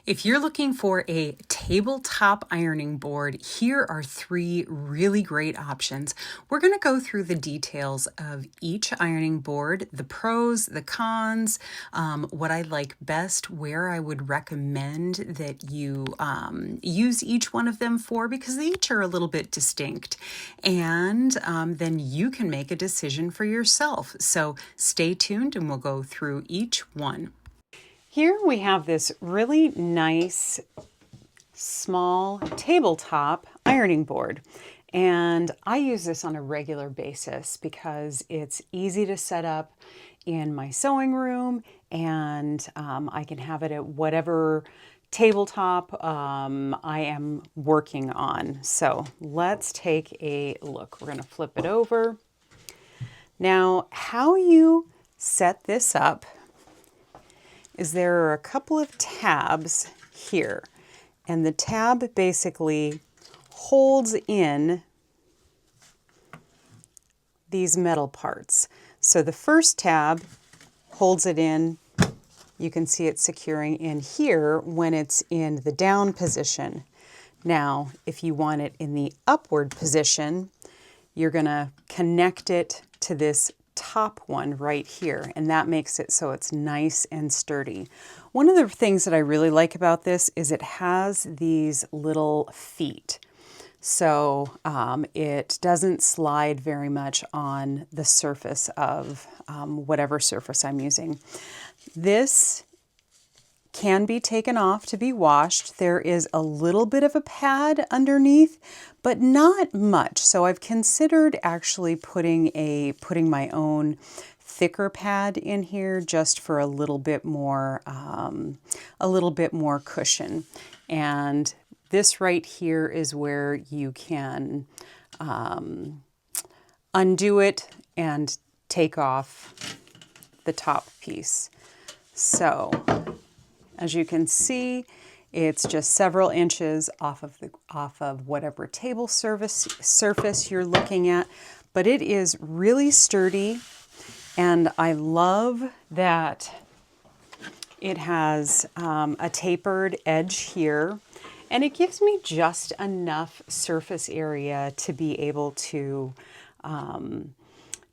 If you're looking for a tabletop ironing board, here are 3 really great options. We're going to go through the details of each ironing board, the pros, the cons, what I like best, where I would recommend that you use each one of them for, because they each are a little bit distinct. And then you can make a decision for yourself. So stay tuned and we'll go through each one. Here we have this really nice small tabletop ironing board, and I use this on a regular basis because it's easy to set up in my sewing room, and I can have it at whatever tabletop I am working on. So let's take a look. We're going to flip it over. Now, how you set this up is there are a couple of tabs here, and the tab basically holds in these metal parts. So the first tab holds it in. You can see it securing in here when it's in the down position. Now, if you want it in the upward position, you're going to connect it to this top one right here, and that makes it so it's nice and sturdy. One of the things that I really like about this is it has these little feet, so it doesn't slide very much on the surface of whatever surface I'm using. This can be taken off to be washed. There is a little bit of a pad underneath, but not much. So I've considered actually putting my own thicker pad in here just for a little bit more cushion. And this right here is where you can undo it and take off the top piece. So as you can see, it's just several inches off of whatever table surface you're looking at, but it is really sturdy, and I love that it has a tapered edge here, and it gives me just enough surface area to be able to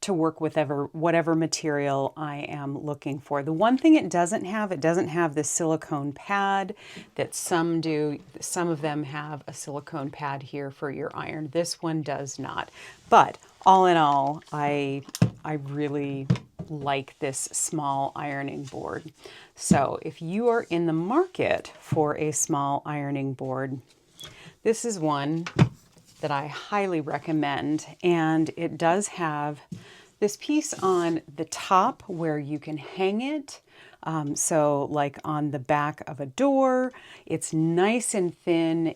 work with whatever material I am looking for. The one thing it doesn't have the silicone pad that some do. Some of them have a silicone pad here for your iron. This one does not. But all in all, I really like this small ironing board. So if you are in the market for a small ironing board, this is one that I highly recommend, and it does have this piece on the top where you can hang it. So like on the back of a door, it's nice and thin.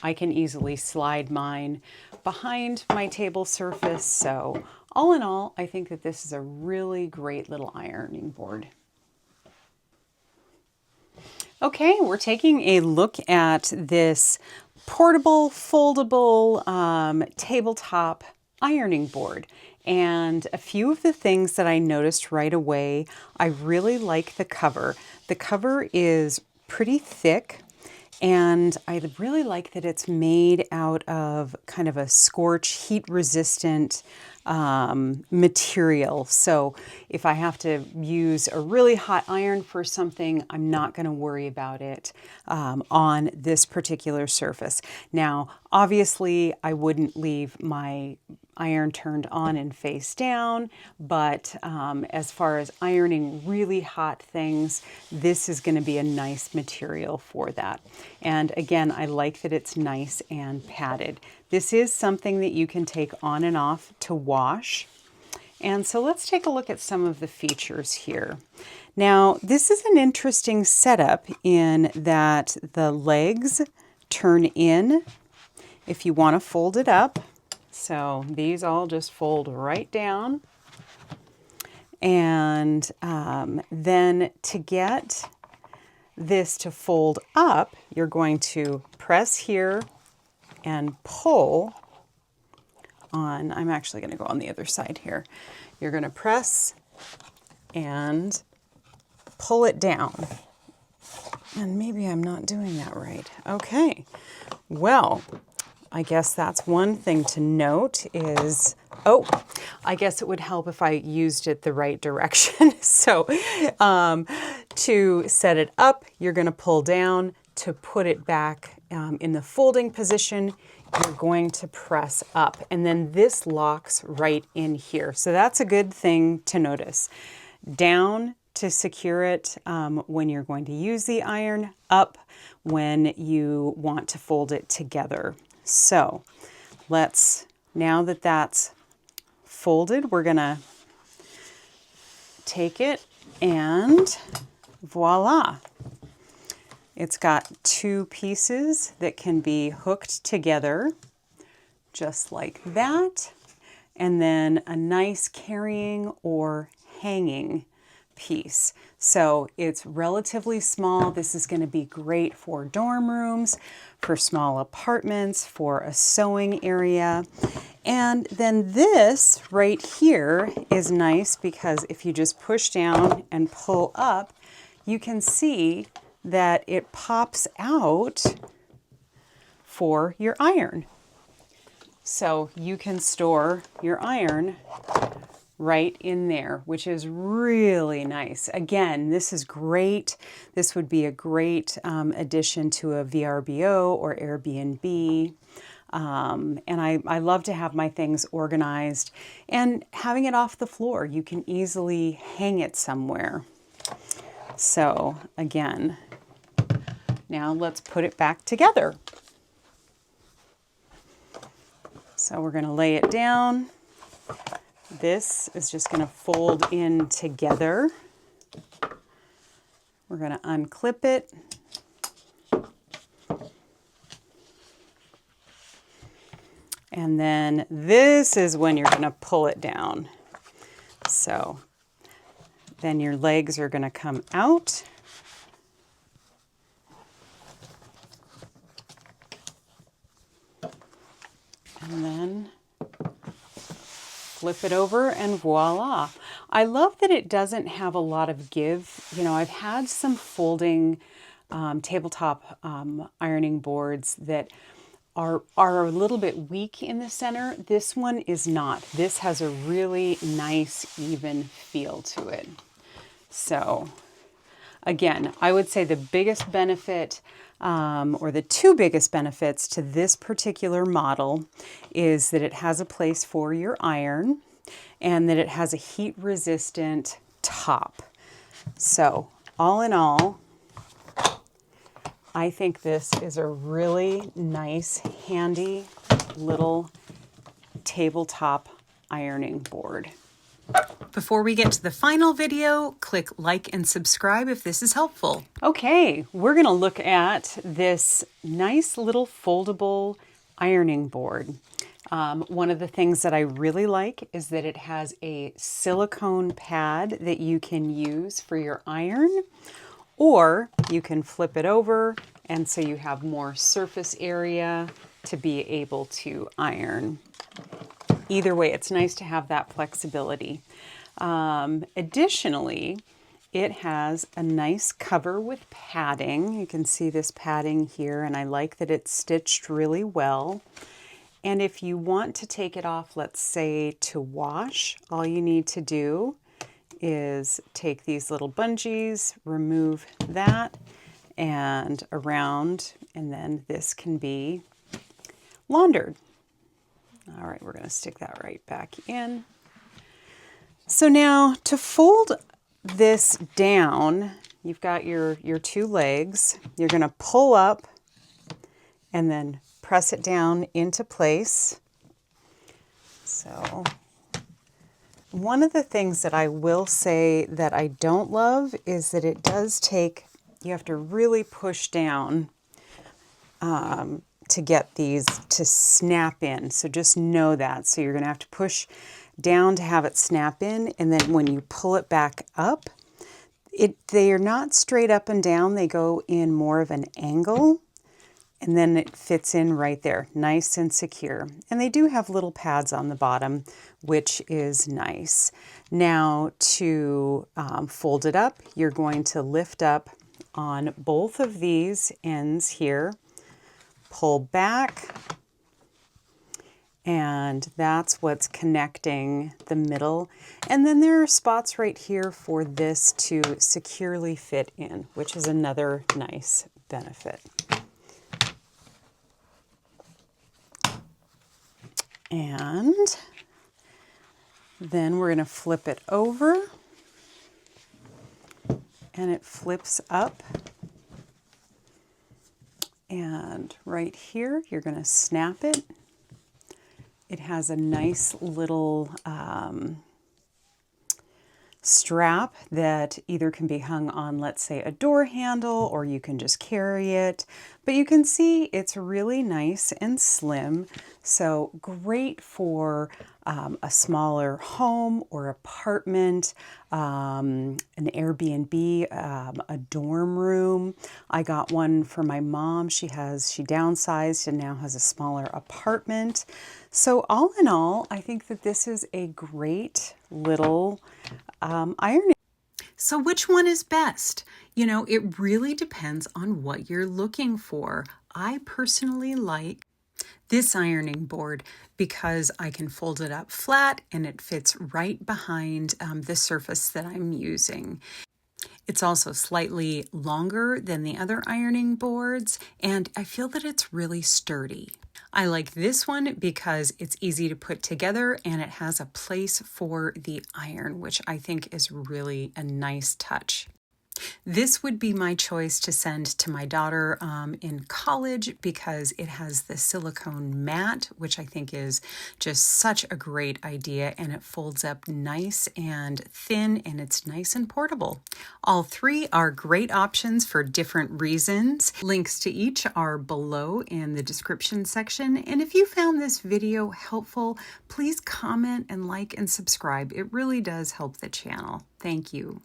I can easily slide mine behind my table surface. So all in all, I think that this is a really great little ironing board. Okay, we're taking a look at this portable, foldable tabletop ironing board. And a few of the things that I noticed right away, I really like the cover. The cover is pretty thick, and I really like that it's made out of kind of a scorch, heat-resistant material. So if I have to use a really hot iron for something, I'm not going to worry about it on this particular surface. Now, obviously, I wouldn't leave my iron turned on and face down, but as far as ironing really hot things, this is going to be a nice material for that. And again, I like that it's nice and padded. This is something that you can take on and off to wash. And so let's take a look at some of the features here. Now, this is an interesting setup in that the legs turn in if you want to fold it up. So these all just fold right down. And then to get this to fold up, you're going to press here and pull on. I'm actually going to go on the other side here. You're going to press and pull it down. And maybe I'm not doing that right. Okay, well, I guess that's one thing to note is, oh, I guess it would help if I used it the right direction. So to set it up, you're going to pull down. To put it back in the folding position, you're going to press up. And then this locks right in here. So that's a good thing to notice. Down to secure it when you're going to use the iron, up when you want to fold it together. So now that that's folded, we're gonna take it and voila. It's got two pieces that can be hooked together just like that. And then a nice carrying or hanging piece. So it's relatively small. This is going to be great for dorm rooms, for small apartments, for a sewing area. And then this right here is nice because if you just push down and pull up, you can see that it pops out for your iron. So you can store your iron right in there, which is really nice. Again, this is great. This would be a great addition to a VRBO or Airbnb. And I love to have my things organized, and having it off the floor, you can easily hang it somewhere. So again, now let's put it back together. So we're going to lay it down. This is just going to fold in together. We're going to unclip it. And then this is when you're going to pull it down. So then your legs are going to come out. And then flip it over and voila. I love that it doesn't have a lot of give. You know, I've had some folding tabletop ironing boards that are a little bit weak in the center. This one is not. This has a really nice even feel to it. So again, I would say the biggest benefit or the two biggest benefits to this particular model is that it has a place for your iron and that it has a heat resistant top. So all in all, I think this is a really nice, handy little tabletop ironing board. Before we get to the final video, click like and subscribe if this is helpful. Okay, we're going to look at this nice little foldable ironing board. One of the things that I really like is that it has a silicone pad that you can use for your iron, or you can flip it over and so you have more surface area to be able to iron. Either way, it's nice to have that flexibility. Additionally, it has a nice cover with padding. You can see this padding here, and I like that it's stitched really well. And if you want to take it off, let's say to wash, all you need to do is take these little bungees, remove that and around, and then this can be laundered. All right, we're going to stick that right back in. So now to fold this down, you've got your two legs. You're going to pull up and then press it down into place. So one of the things that I will say that I don't love is that it does take, you have to really push down to get these to snap in. So just know that. So you're going to have to push down to have it snap in, and then when you pull it back up, they are not straight up and down. They go in more of an angle, and then it fits in right there, nice and secure. And they do have little pads on the bottom, which is nice. Now to fold it up, you're going to lift up on both of these ends here, pull back, and that's what's connecting the middle. And then there are spots right here for this to securely fit in, which is another nice benefit. And then we're going to flip it over, and it flips up. And right here, you're going to snap it. It has a nice little strap that either can be hung on, let's say, a door handle, or you can just carry it. But you can see it's really nice and slim, so great for a smaller home or apartment, an Airbnb, a dorm room. I got one for my mom. She downsized and now has a smaller apartment. So all in all, I think that this is a great little ironing. So which one is best? You know, it really depends on what you're looking for. I personally like this ironing board because I can fold it up flat and it fits right behind the surface that I'm using. It's also slightly longer than the other ironing boards, and I feel that it's really sturdy. I like this one because it's easy to put together and it has a place for the iron, which I think is really a nice touch. This would be my choice to send to my daughter in college because it has the silicone mat, which I think is just such a great idea, and it folds up nice and thin, and it's nice and portable. All three are great options for different reasons. Links to each are below in the description section, and if you found this video helpful, please comment and like and subscribe. It really does help the channel. Thank you.